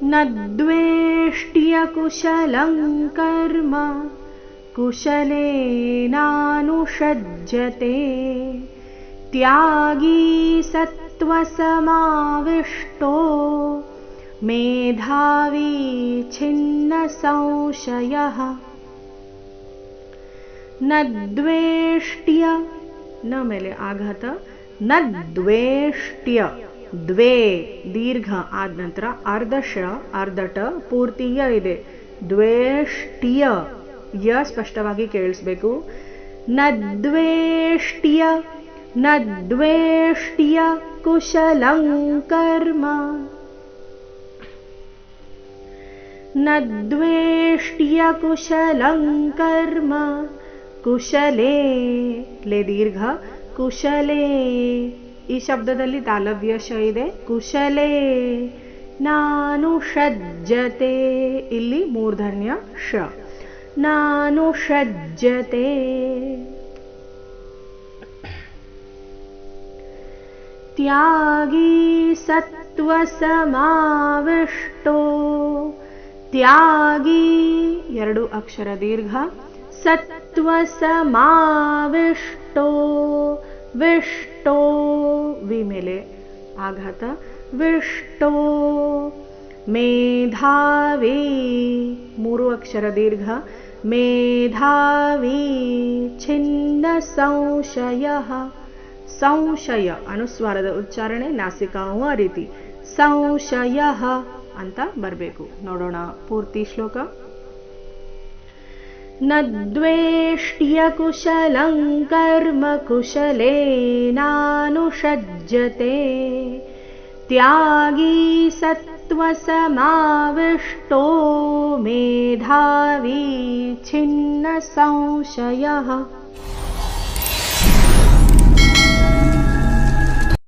न द्वेष्ट्यकुशलं कर्म कुशलेनानुषज्यते त्यागी सत्त्वसमाविष्टो मेधावी छिन्न संशयः न द्वेष्ट्य न ಮೇಲೆ ಆಘಾತ ನ ದ್ವೇಷ್ಟ್ಯ ದ್ವೇ ದೀರ್ಘ ಆದ ನಂತರ ಅರ್ಧಶ ಅರ್ಧಟ ಪೂರ್ತಿಯ ಇದೆ ದ್ವೇಷ್ಟ್ಯ ಯ ಸ್ಪಷ್ಟವಾಗಿ ಕೇಳಿಸ್ಬೇಕು ನ ದ್ವೇಷ್ಟ್ಯ ಕುಶಲಂ ಕರ್ಮ ನ ದ್ವೇಷ್ಟ್ಯ ಕುಶಲಂ ಕರ್ಮ ಕುಶಲೇ ಲೇ ದೀರ್ಘ ಕುಶಲೇ ಈ ಶಬ್ದದಲ್ಲಿ ತಾಲವ್ಯ ಶ ಇದೆ ಕುಶಲೇ ನಾನುಷಜ್ಯತೆ ಇಲ್ಲಿ ಮೂರ್ಧನ್ಯ ಶ ನಾನುಷಜ್ಯತೆ ತ್ಯಾಗೀ ಸತ್ವಸಮಾವಿಷ್ಟೋ ತ್ಯಾಗೀ ಎರಡು ಅಕ್ಷರ ದೀರ್ಘ ಸತ್ವಸಮಾವಿಷ್ಟೋ ವಿಷ್ಟೋ ವಿ ಮೇಲೆ ಆಘಾತ ವಿಷ್ಟೋ ಮೇಧಾವಿ ಮೂರು ಅಕ್ಷರ ದೀರ್ಘ ಮೇಧಾವಿ ಛಿನ್ನ ಸಂಶಯ ಸಂಶಯ ಅನುಸ್ವಾರದ ಉಚ್ಚಾರಣೆ ನಾಸಿಕಾವು ಆ ರೀತಿ ಸಂಶಯ ಅಂತ ಬರಬೇಕು ನೋಡೋಣ ಪೂರ್ತಿ ಶ್ಲೋಕ ನ ದ್ವೇಷ್ಟ್ಯ ಕುಶಲಂ ಕರ್ಮ ಕುಶಲೇನಾನುಷಜ್ಯತೆ ತ್ಯಾಗೀ ಸತ್ವಸಮಾವಿಷ್ಟೋ ಮೇಧಾವಿ ಛಿನ್ನ ಸಂಶಯಃ